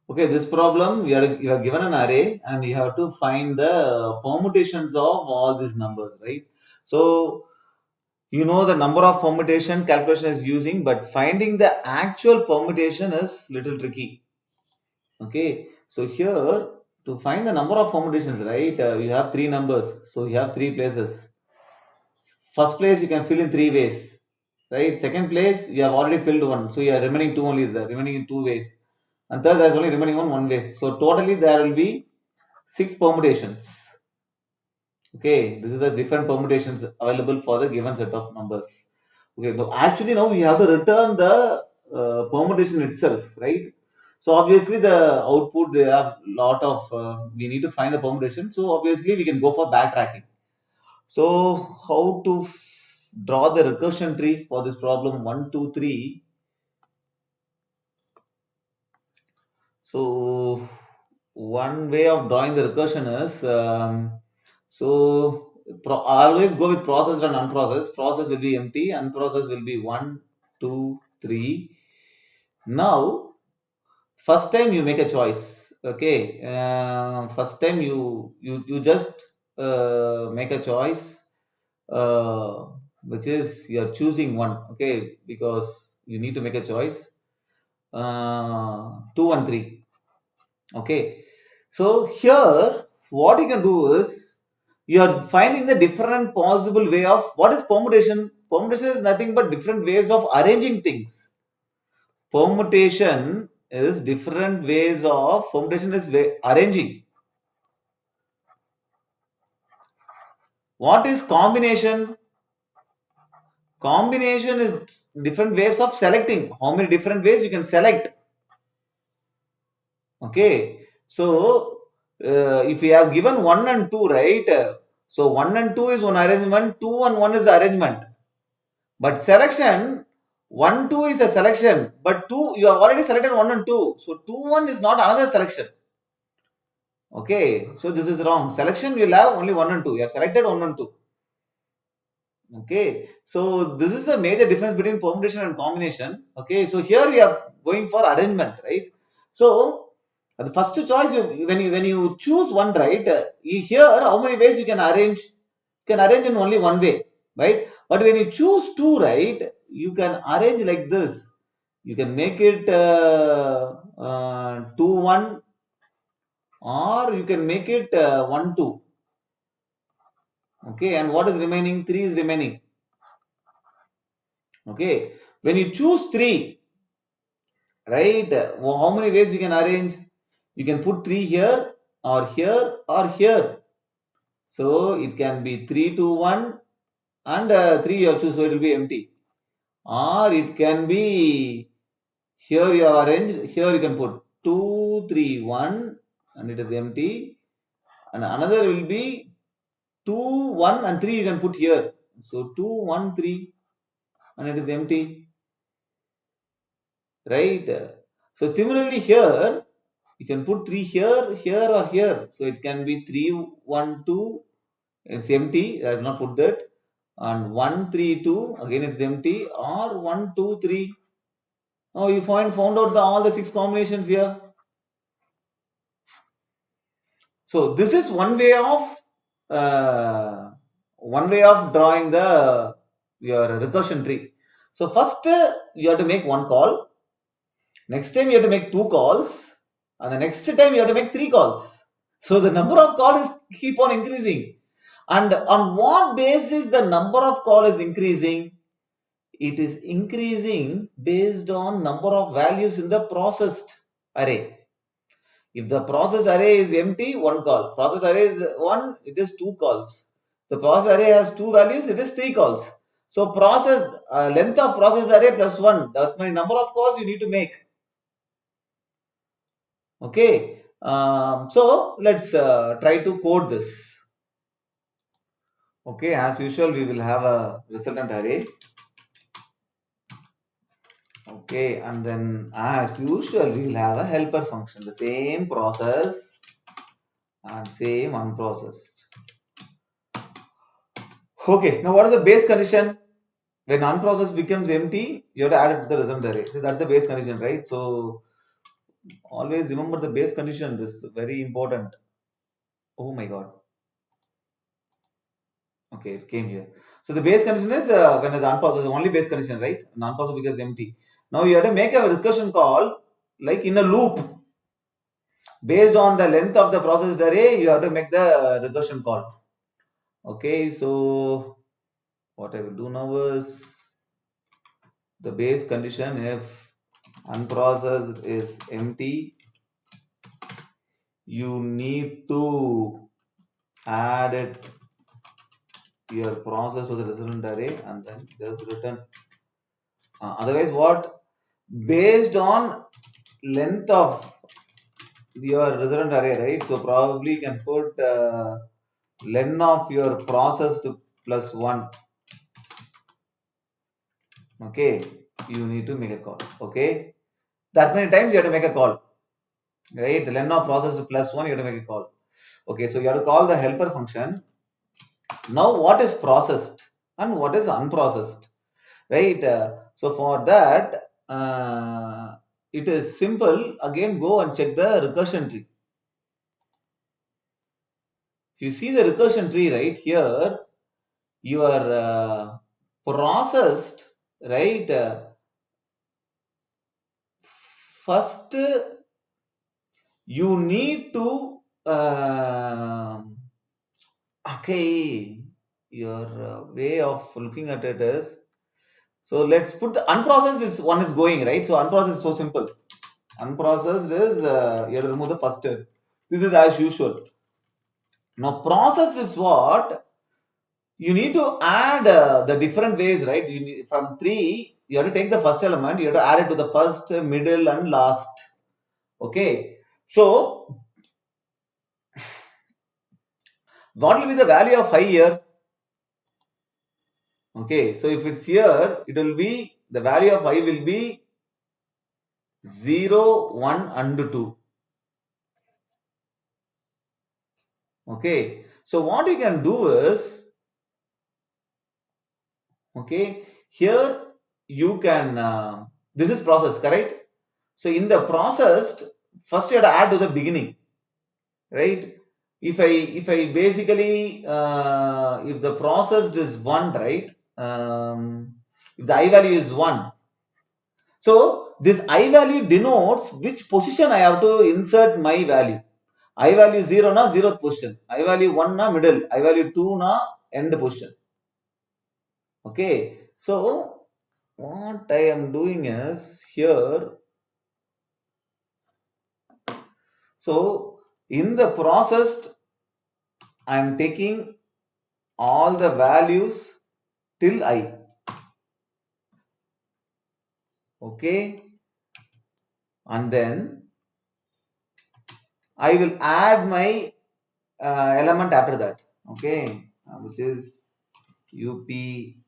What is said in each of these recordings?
Okay, this problem you are given an array and you have to find the permutations of all these numbers, right? So you know the number of permutation calculation is using, but finding the actual permutation is little tricky. Okay, so here to find the number of permutations, right? You have three numbers, so you have three places. First place you can fill in three ways, right? Second place you have already filled one, so you are remaining two only is there, remaining in two ways. And third there is only remaining one way. So totally there will be six permutations. Okay, this is the different permutations available for the given set of numbers. Okay, so actually now we have to return the permutation itself, right? So obviously the output there are lot of we need to find the permutation. So obviously we can go for backtracking. So how to draw the recursion tree for this problem 1, 2, 3. So one way of drawing the recursion is always go with processed and unprocessed. Processed will be empty, unprocessed will be 1, 2, 3. Now first time you make a choice. Okay, first time you just make a choice, uh, which is you are choosing one. Okay, because you need to make a choice. 2 and 3. Okay, so here what you can do is you are finding the different possible way of what is permutation. Permutation is nothing but different ways of arranging things. Permutation is different ways of permutation is arranging. What is combination? Combination is different ways of selecting. How many different ways you can select? Okay, so if we have given 1 and 2, right? So 1 and 2 is one arrangement, 2 and 1 is the arrangement. But selection, 1, 2 is a selection, but 2, you have already selected 1 and 2. So 2, 1 is not another selection. Okay, so this is wrong. Selection you will have only 1 and 2. You have selected 1 and 2. Okay, so this is the major difference between permutation and combination. Okay, so here we are going for arrangement, right? So the first choice, when you choose one, right? Here, how many ways you can arrange? You can arrange in only one way, right? But when you choose two, right, you can arrange like this. You can make it 2, 1, or you can make it 1, 2. Okay, and what is remaining? 3 is remaining. Okay, when you choose 3, right, how many ways you can arrange? You can put 3 here or here or here. So it can be 3, 2, 1 and 3 you have choose, so it will be empty. Or it can be here you have arranged, here you can put 2, 3, 1 and it is empty. And another will be 2, 1 and 3 you can put here. So 2, 1, 3 and it is empty. Right? So similarly here you can put 3 here, here or here. So it can be 3, 1, 2. It's empty. I have not put that. And 1, 3, 2. Again it's empty. Or 1, 2, 3. Now you found out all the 6 combinations here. So this is one way of drawing the your recursion tree. So first you have to make one call. Next time you have to make 2 calls, and the next time you have to make 3 calls. So the number of calls keep on increasing. And on what basis the number of calls is increasing? It is increasing based on number of values in the processed array. If the process array is empty, 1 call. Process array is 1, it is 2 calls. The process array has 2 values, it is 3 calls. So process length of process array plus 1, that many number of calls you need to make. Okay, so let's try to code this. Okay, as usual we will have a resultant array. Okay, and then as usual we will have a helper function, the same process and same unprocessed. Okay, now what is the base condition? When unprocessed becomes empty, you have to add it to the resultant array. So that's the base condition, right? So always remember the base condition. This is very important. Oh my God. Okay, it came here. So the base condition is when it's unprocessed, the only base condition, right? Non-processed because empty. Now you have to make a recursion call like in a loop. Based on the length of the processed array, you have to make the recursion call. Okay, so what I will do now is the base condition if unprocessed is empty, you need to add it your process to the resultant array and then just return. Otherwise, what? Based on length of your resultant array, right? So probably you can put len of your processed plus 1. Okay, you need to make a call. Okay, that many times you have to make a call, right? Len of processed plus 1, you have to make a call. Okay, so you have to call the helper function. Now, what is processed and what is unprocessed, right? So for that, it is simple. Again, go and check the recursion tree. If you see the recursion tree right here, your processed, right? First, you need to okay. Your way of looking at it is, so let's put the unprocessed is one is going right. So unprocessed is so simple. Unprocessed is you have to remove the first. This is as usual. Now process is what you need to add the different ways, right? You need, from 3, you have to take the first element, you have to add it to the first, middle, and last. Okay. So what will be the value of I here? Okay. So if it's here, it will be the value of I will be 0, 1, and 2. Okay. So what you can do is, okay, here you can, this is process, correct? So in the processed, first you have to add to the beginning, right? If I basically, if the processed is 1, right? If the I value is 1, so this I value denotes which position I have to insert my value. I value 0 na 0th position, I value 1 na middle, I value 2 na end position. Okay, so what I am doing is here, so in the processed I am taking all the values till I. Okay, and then I will add my element after that. Okay, which is up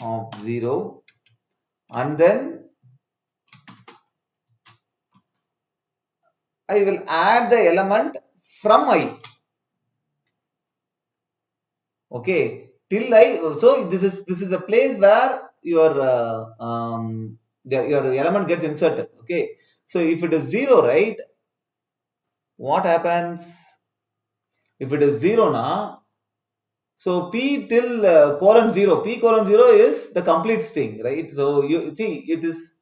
of 0, and then I will add the element from I. Okay, till I. So this is a place where your your element gets inserted. Okay, so if it is 0, right? What happens if it is 0 now? So p till colon 0, p colon 0 is the complete string, right? So you see it is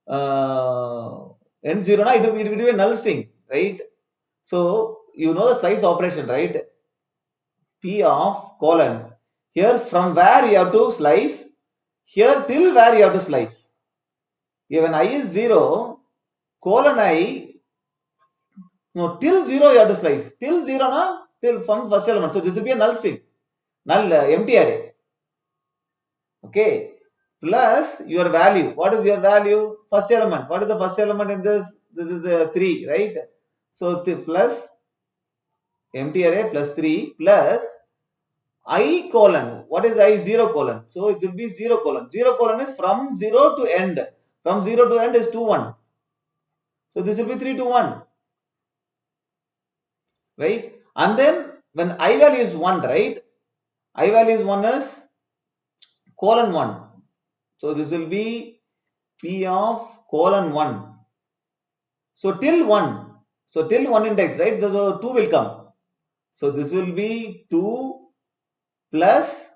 end 0 now, it will be a null string, right? So you know the slice operation, right? P of colon. Here from where you have to slice, here till where you have to slice. When I is 0, colon I, no, till 0 you have to slice. Till 0 na, till from first element. So this will be a null string, null empty array. Okay, plus your value. What is your value? First element. What is the first element in this? This is 3, right? So plus empty array plus 3 plus I colon. What is I? 0 colon. So it will be 0 colon. 0 colon is from 0 to end. From 0 to end is 2, 1. So this will be 3 to 1. Right? And then when I value is 1, right? I value is 1 is colon 1. So this will be P of colon 1. So till 1. So till one index, right? So 2 will come. So this will be 2 plus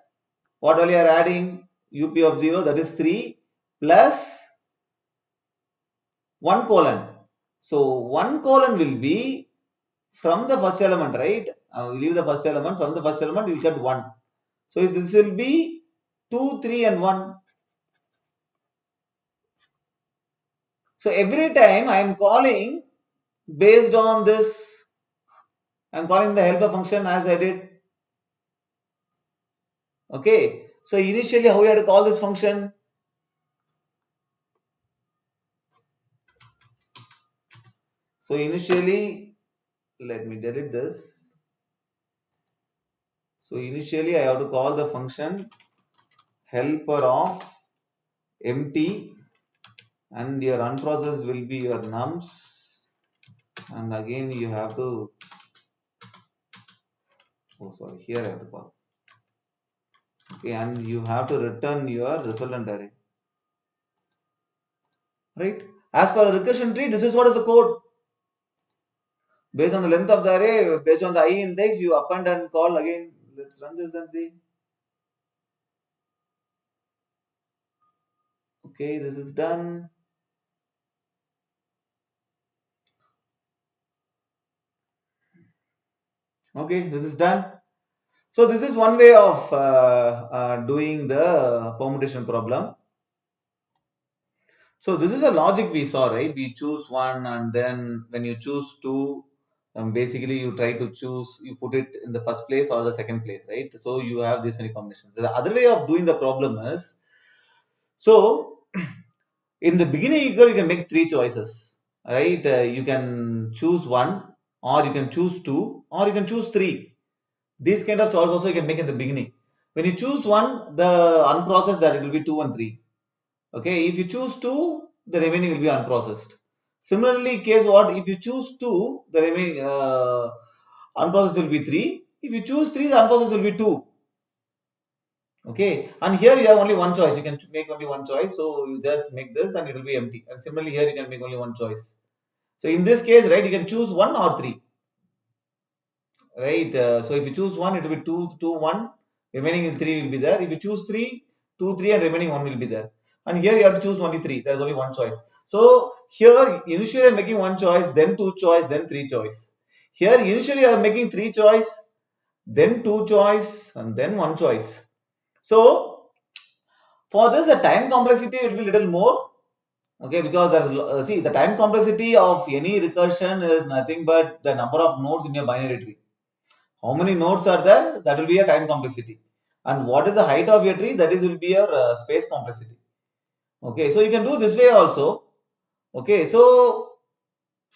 what all you are adding? UP of 0, that is 3 plus 1 colon. So 1 colon will be from the first element, right? We leave the first element. From the first element, you will get 1. So this will be 2, 3 and 1. So every time I am calling based on this, I am calling the helper function as I did. Okay. So initially, how we had to call this function? So initially, let me delete this. So initially, I have to call the function helper of empty, and your unprocessed will be your nums, and again you have to, oh sorry, here I have to call. Okay, and you have to return your resultant array. Right? As per a recursion tree, this is what is the code. Based on the length of the array, based on the I index, you append and call again. Let's run this and see. Okay, this is done. Okay, this is done. So this is one way of doing the permutation problem. So this is a logic we saw, right? We choose one, and then when you choose two, basically you try to choose, you put it in the first place or the second place, right? So you have these many combinations. So the other way of doing the problem is, so in the beginning you can make three choices, right? You can choose one, or you can choose two, or you can choose three. These kind of choice also you can make in the beginning. When you choose one, the unprocessed, that it will be 2 and 3. Okay, if you choose 2, the remaining will be unprocessed. Similarly, case what? If you choose 2, the remaining unprocessed will be 3. If you choose 3, the unprocessed will be 2. Okay, and here you have only one choice. You can make only one choice. So you just make this and it will be empty. And similarly, here you can make only one choice. So in this case, right, you can choose 1 or 3. Right, so if you choose 1, it will be 2, 2, 1. Remaining 3 will be there. If you choose 3, 2, 3, and remaining 1 will be there. And here you have to choose only 3. There is only one choice. So here initially I am making one choice, then two choice, then three choice. Here initially I am making three choice, then two choice, and then one choice. So for this, the time complexity will be little more. Okay, because there's see, the time complexity of any recursion is nothing but the number of nodes in your binary tree. How many nodes are there? That will be a time complexity. And what is the height of your tree? That is will be your space complexity. Okay, so you can do this way also. Okay, so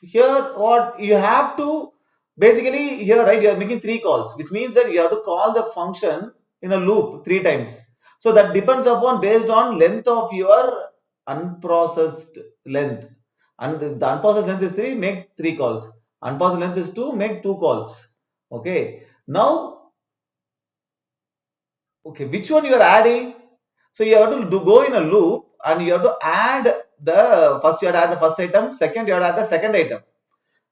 here what you have to, basically here, right, you are making three calls, which means that you have to call the function in a loop three times. So that depends upon based on length of your unprocessed length. And the unprocessed length is 3, make 3 calls. Unprocessed length is 2, make 2 calls. Okay, now, okay, which one you are adding? So you have to go in a loop, and you have to add the first, you have to add the first item, second you have to add the second item.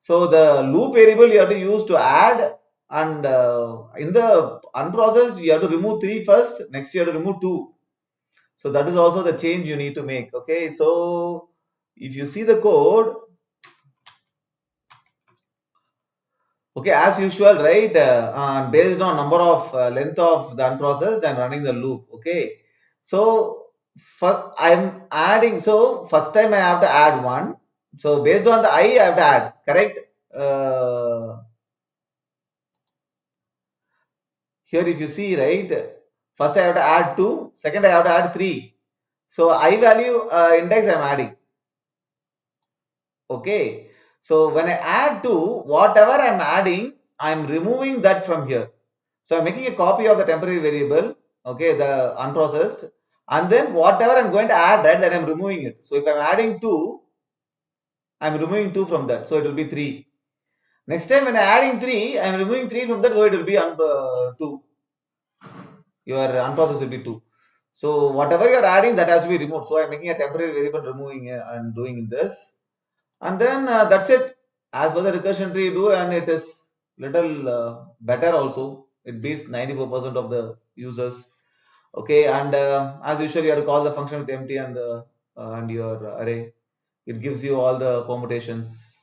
So the loop variable you have to use to add, and in the unprocessed you have to remove 3 first, next you have to remove 2. So that is also the change you need to make. Okay, so if you see the code, okay, as usual, right, based on number of length of the unprocessed, I'm running the loop. Okay, so I'm adding, so first time I have to add 1. So based on the I have to add, correct? Here if you see, right, first I have to add 2, second I have to add 3. So I value index I'm adding. Okay, so when I add 2, whatever I'm adding, I'm removing that from here. So I'm making a copy of the temporary variable, okay, the unprocessed, and then whatever I'm going to add, right, that I'm removing it. So if I'm adding 2, I'm removing 2 from that, so it will be 3. Next time when I'm adding 3, I'm removing 3 from that, so it will be 2. Your unprocessed will be 2. So whatever you're adding, that has to be removed. So I'm making a temporary variable, removing and doing this, and then that's it. as per the recursion tree do, and it is little better also. It beats 94% of the users. Okay, and as usual, you have to call the function with empty and your array. It gives you all the permutations.